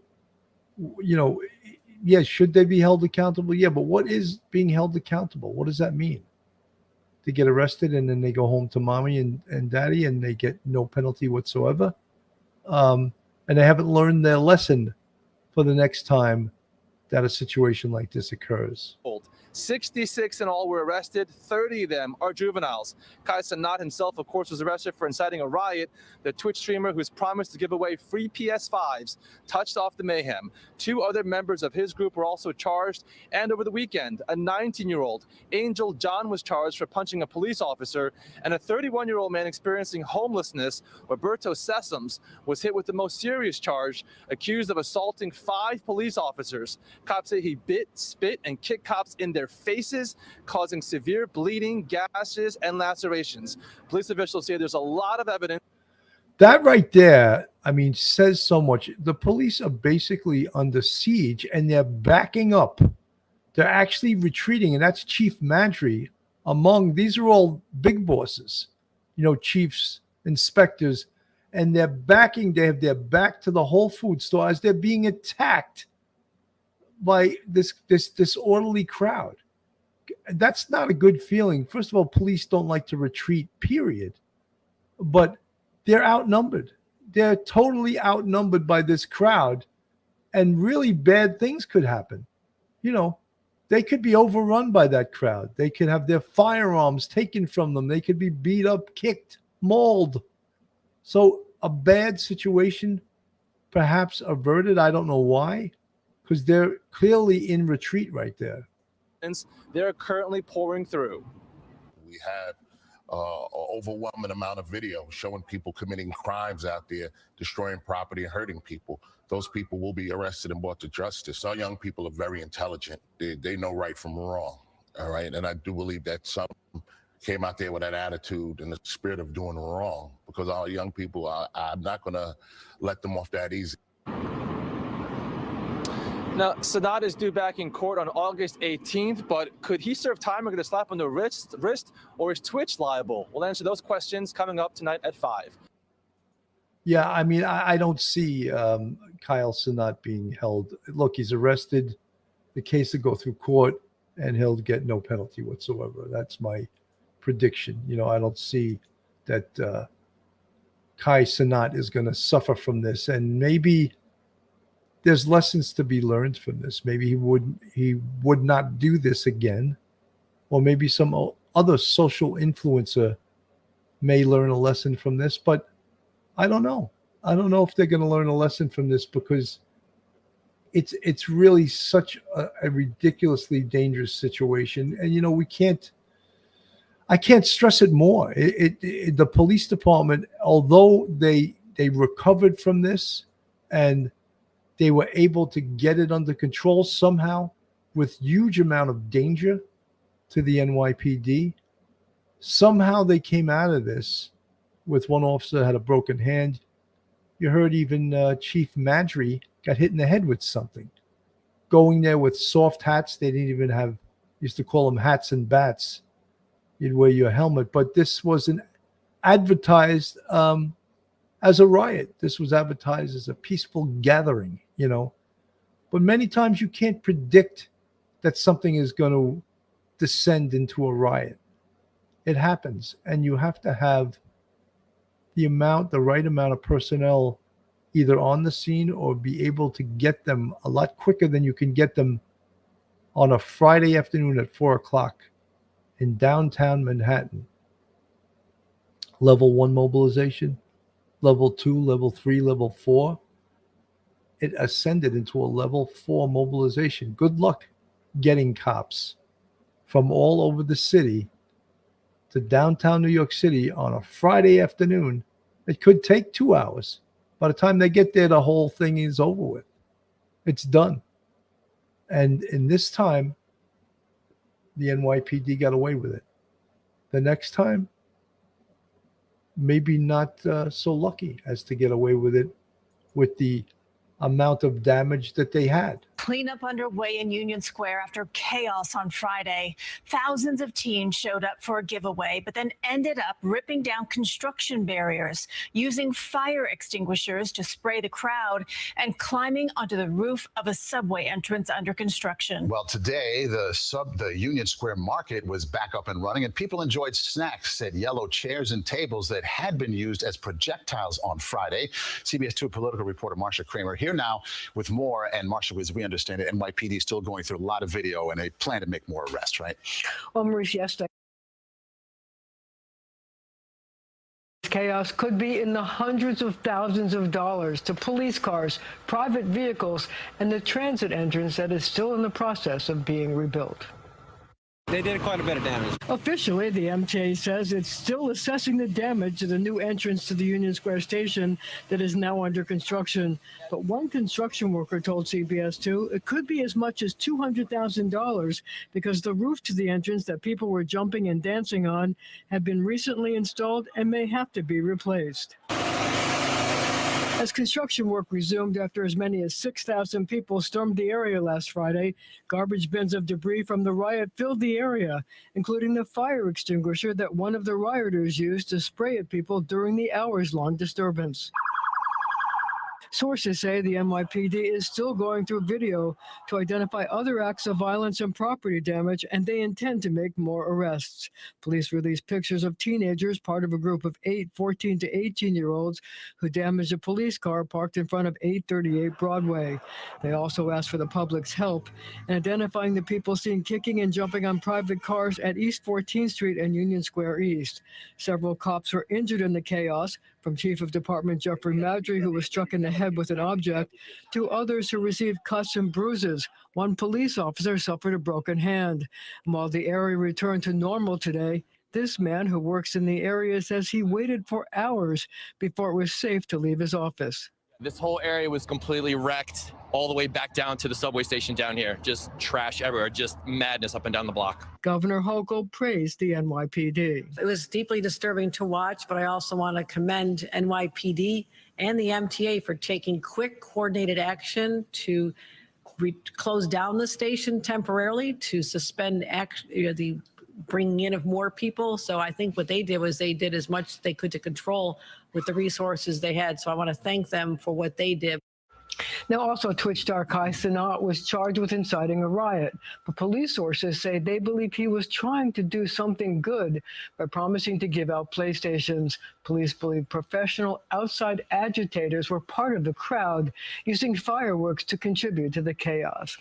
yes, should they be held accountable? Yeah, but what is being held accountable? What does that mean? They get arrested and then they go home to mommy and daddy and they get no penalty whatsoever. And they haven't learned their lesson for the next time that a situation like this occurs. 66 in all were arrested. 30 of them are juveniles. Kai Cenat himself, of course, was arrested for inciting a riot. The Twitch streamer who's promised to give away free PS5s touched off the mayhem. 2 other members of his group were also charged. And over the weekend, a 19-year-old, Angel John, was charged for punching a police officer. And a 31-year-old man experiencing homelessness, Roberto Sessoms, was hit with the most serious charge, accused of assaulting 5 police officers. Cops say he bit, spit, and kicked cops in their faces, causing severe bleeding, gashes, and lacerations. Police officials say there's a lot of evidence. That right there, I mean, says so much. The police are basically under siege and they're backing up. They're actually retreating, and that's Chief Maddrey. These are all big bosses, chiefs, inspectors, and they're backing. They have their back to the Whole Food store as they're being attacked by this disorderly crowd. That's not a good feeling. First of all, police don't like to retreat, period. But they're outnumbered. They're totally outnumbered by this crowd, and really bad things could happen. They could be overrun by that crowd. They could have their firearms taken from them. They could be beat up, kicked, mauled. So a bad situation, perhaps averted. I don't know why, because they're clearly in retreat right there. They're currently pouring through. We have an overwhelming amount of video showing people committing crimes out there, destroying property and hurting people. Those people will be arrested and brought to justice. Our young people are very intelligent. They know right from wrong, all right? And I do believe that some came out there with that attitude and the spirit of doing wrong, because our young people, I'm not going to let them off that easy. Now, Cenat is due back in court on August 18th, but could he serve time or get a slap on the wrist, or is Twitch liable? We'll answer those questions coming up tonight at 5. Yeah, I mean, I don't see Kyle Cenat being held. Look, he's arrested. The case will go through court, and he'll get no penalty whatsoever. That's my prediction. I don't see that Kai Cenat is going to suffer from this, and maybe there's lessons to be learned from this. Maybe he would not do this again, or maybe some other social influencer may learn a lesson from this, but I don't know. I don't know if they're going to learn a lesson from this, because it's really such a ridiculously dangerous situation. And I can't stress it more. The police department, although they recovered from this and they were able to get it under control somehow with huge amount of danger to the NYPD, somehow they came out of this with one officer had a broken hand. You heard even Chief Maddrey got hit in the head with something. Going there with soft hats. They didn't even have, used to call them hats and bats. You'd wear your helmet. But this wasn't advertised as a riot. This was advertised as a peaceful gathering, But many times you can't predict that something is going to descend into a riot. It happens. And you have to have the right amount of personnel either on the scene or be able to get them a lot quicker than you can get them on a Friday afternoon at 4:00 in downtown Manhattan. Level 1 mobilization, level 2, level 3, level 4. It ascended into a level 4 mobilization. Good luck getting cops from all over the city to downtown New York City on a Friday afternoon. It could take 2 hours. By the time they get there, the whole thing is over with. It's done. And in this time, the NYPD got away with it. The next time, maybe not so lucky as to get away with it with the amount of damage that they had. Cleanup underway in Union Square after chaos on Friday. Thousands of teens showed up for a giveaway, but then ended up ripping down construction barriers, using fire extinguishers to spray the crowd, and climbing onto the roof of a subway entrance under construction. Well, today, the Union Square market was back up and running, and people enjoyed snacks at yellow chairs and tables that had been used as projectiles on Friday. CBS 2 political reporter Marsha Kramer here now with more. And Marsha, as we understand, understand it, NYPD is still going through a lot of video, and they plan to make more arrests, right? Well, Maurice, yesterday, chaos could be in the hundreds of thousands of dollars to police cars, private vehicles, and the transit entrance that is still in the process of being rebuilt. They did quite a bit of damage. Officially, the MTA says it's still assessing the damage to the new entrance to the Union Square station that is now under construction. But one construction worker told CBS 2 it could be as much as $200,000 because the roof to the entrance that people were jumping and dancing on had been recently installed and may have to be replaced. As construction work resumed after as many as 6,000 people stormed the area last Friday, garbage bins of debris from the riot filled the area, including the fire extinguisher that one of the rioters used to spray at people during the hours-long disturbance. Sources say the NYPD is still going through video to identify other acts of violence and property damage, and they intend to make more arrests. Police released pictures of teenagers, part of a group of 8 14 to 18-year-olds who damaged a police car parked in front of 838 Broadway. They also asked for the public's help in identifying the people seen kicking and jumping on private cars at East 14th Street and Union Square East. Several cops were injured in the chaos, from Chief of Department Jeffrey Maddrey, who was struck in the head with an object, to others who received cuts and bruises. One police officer suffered a broken hand. And while the area returned to normal today, this man who works in the area says he waited for hours before it was safe to leave his office. This whole area was completely wrecked all the way back down to the subway station down here. Just trash everywhere, just madness up and down the block. Governor Hochul praised the NYPD. It was deeply disturbing to watch, but I also want to commend NYPD and the MTA for taking quick, coordinated action to close down the station temporarily, to suspend the bringing in of more people. So I think what they did was they did as much as they could to control with the resources they had. So I want to thank them for what they did. Now, also, Twitch star Cenat was charged with inciting a riot, but police sources say they believe he was trying to do something good by promising to give out PlayStations. Police believe professional outside agitators were part of the crowd, using fireworks to contribute to the chaos.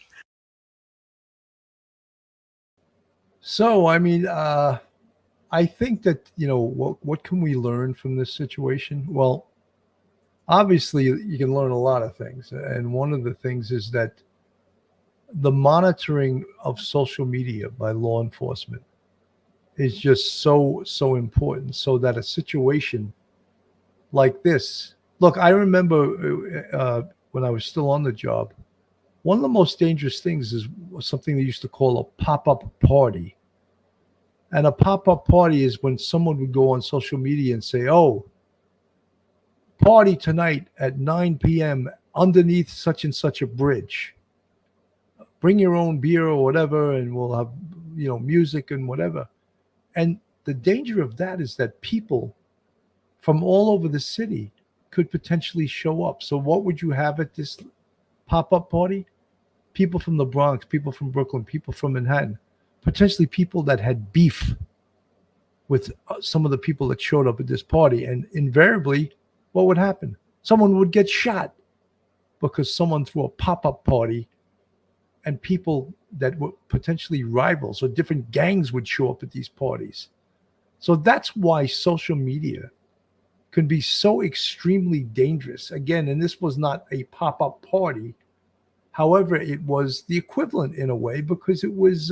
So, I mean, I think that, what can we learn from this situation? Well, obviously, you can learn a lot of things. And one of the things is that the monitoring of social media by law enforcement is just so important, so that a situation like this, look, I remember when I was still on the job, one of the most dangerous things is something they used to call a pop-up party. And a pop-up party is when someone would go on social media and say, oh, party tonight at 9 p.m. underneath such and such a bridge. Bring your own beer or whatever, and we'll have, music and whatever. And the danger of that is that people from all over the city could potentially show up. So what would you have at this pop-up party? People from the Bronx, people from Brooklyn, people from Manhattan, potentially people that had beef with some of the people that showed up at this party. And invariably, what would happen? Someone would get shot because someone threw a pop-up party, and people that were potentially rivals or different gangs would show up at these parties. So that's why social media can be so extremely dangerous. Again, and this was not a pop-up party. However, it was the equivalent in a way, because it was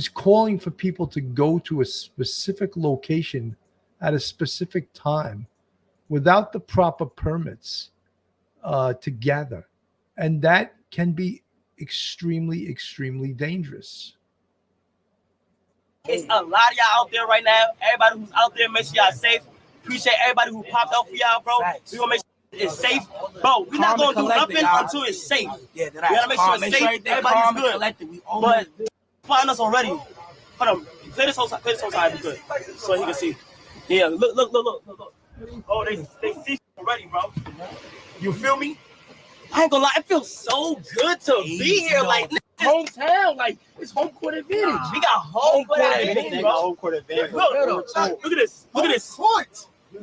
calling for people to go to a specific location at a specific time without the proper permits to gather. And that can be extremely, extremely dangerous. It's a lot of y'all out there right now. Everybody who's out there, make sure y'all safe. Appreciate everybody who popped out for y'all, bro. We gonna make sure it's safe. Bro, we're not gonna do nothing until it's safe. Yeah, we gotta make sure it's safe. Everybody's good. But find us already. Hold on. Play this whole side if you could, so he can see. Yeah, look. Oh, they see already, bro. You feel me? I ain't gonna lie, it feels so good to be here. Like, hometown, like, it's home court advantage. We got home court advantage, bro. Home court advantage. Look at this. Look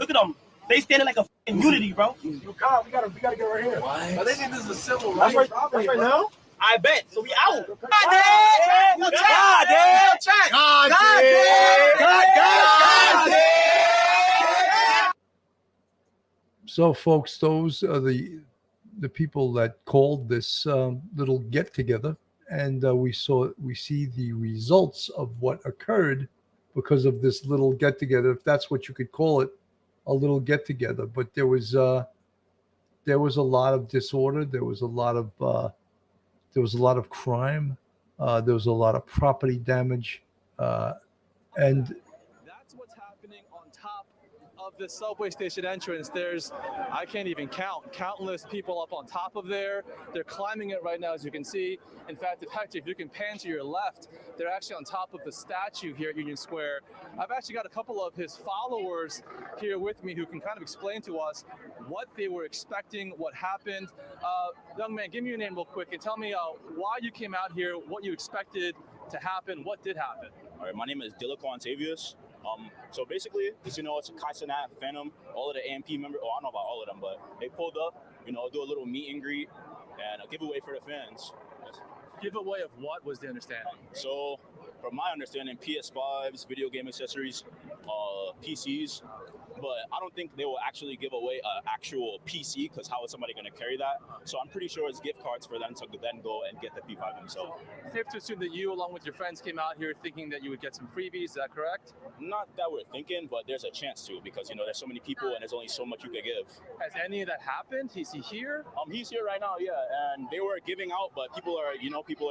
at them. They standing like a fucking unity, bro. God, we gotta get right here. What? They think this is a civil right. That's right now. I bet. So we out. God damn. So, folks, those are the people that called this little get together, and we see the results of what occurred because of this little get together, if that's what you could call it, a little get together. But there was a lot of disorder. There was a lot of crime. There was a lot of property damage, and that's what's happening on top of the subway station entrance. There's, I can't even count, countless people up on top of there. They're climbing it right now, as you can see. In fact, if you can pan to your left, they're actually on top of the statue here at Union Square. I've actually got a couple of his followers here with me who can kind of explain to us what they were expecting, what happened. Young man, give me your name real quick and tell me why you came out here, what you expected to happen, what did happen. All right, my name is Dilico Antavius. So basically, it's a Cenat, Phantom, all of the AMP members. Oh, I don't know about all of them, but they pulled up, do a little meet and greet and a giveaway for the fans. Giveaway of what was the understanding? So, from my understanding, PS5s, video game accessories, PCs, but I don't think they will actually give away an actual PC because how is somebody going to carry that? So I'm pretty sure it's gift cards for them to then go and get the P5 themselves. Safe to assume that you, along with your friends, came out here thinking that you would get some freebies. Is that correct? Not that we're thinking, but there's a chance to because there's so many people and there's only so much you could give. Has any of that happened? Is he here? He's here right now, yeah. And they were giving out, but people are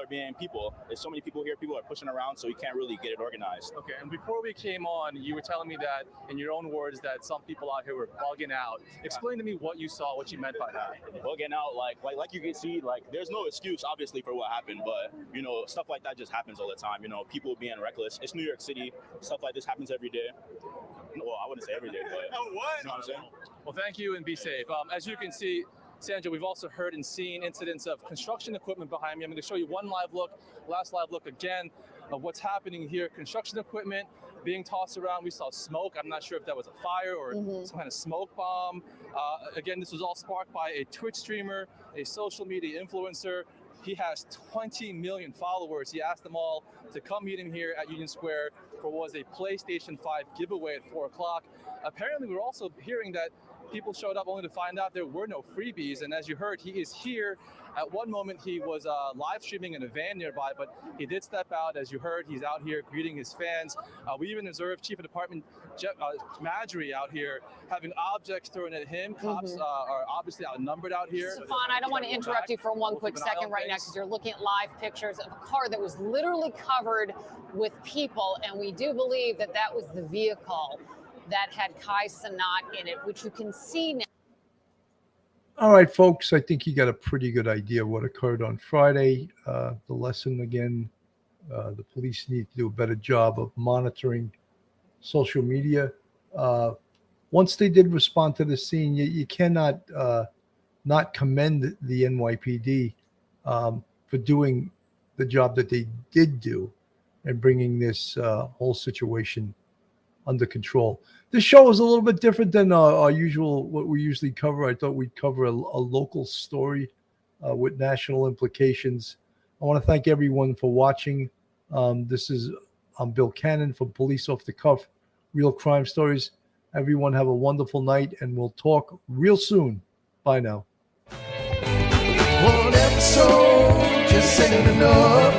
being people. There's so many people here. People are pushing around, so you can't really get it organized. Okay. And before we came on, you were telling me that, in your own words, that some people out here were bugging out. Explain to me what you saw, what you meant by that. Bugging out, like you can see, there's no excuse, obviously, for what happened, but, stuff like that just happens all the time. People being reckless. It's New York City. Stuff like this happens every day. Well, I wouldn't say every day, but you know what I'm saying? Well, thank you and be safe. As you can see, Sandra, we've also heard and seen incidents of construction equipment behind me. I'm going to show you one last live look again of what's happening here. Construction equipment being tossed around. We saw smoke. I'm not sure if that was a fire or some kind of smoke bomb. Again, this was all sparked by a Twitch streamer, a social media influencer. He has 20 million followers. He asked them all to come meet him here at Union Square for what was a PlayStation 5 giveaway at 4 o'clock. Apparently, we're also hearing that people showed up only to find out there were no freebies. And as you heard, he is here. At one moment, he was live streaming in a van nearby, but he did step out. As you heard, he's out here greeting his fans. We even observed Chief of Department Maddrey out here having objects thrown at him. Cops are obviously outnumbered out here. Stefan, I don't want to interrupt you for one quick second right now because you're looking at live pictures of a car that was literally covered with people, and we do believe that that was the vehicle that had Kai Cenat in it, which you can see now. All right, folks, I think you got a pretty good idea of what occurred on Friday. The lesson again, the police need to do a better job of monitoring social media. Once they did respond to the scene, you cannot not commend the NYPD for doing the job that they did do and bringing this whole situation under control. This show is a little bit different than our usual, what we usually cover. I thought we'd cover a local story with national implications. I want to thank everyone for watching. I'm Bill Cannon from Police Off the Cuff, Real Crime Stories. Everyone have a wonderful night, and we'll talk real soon. Bye now. One episode just ain't enough.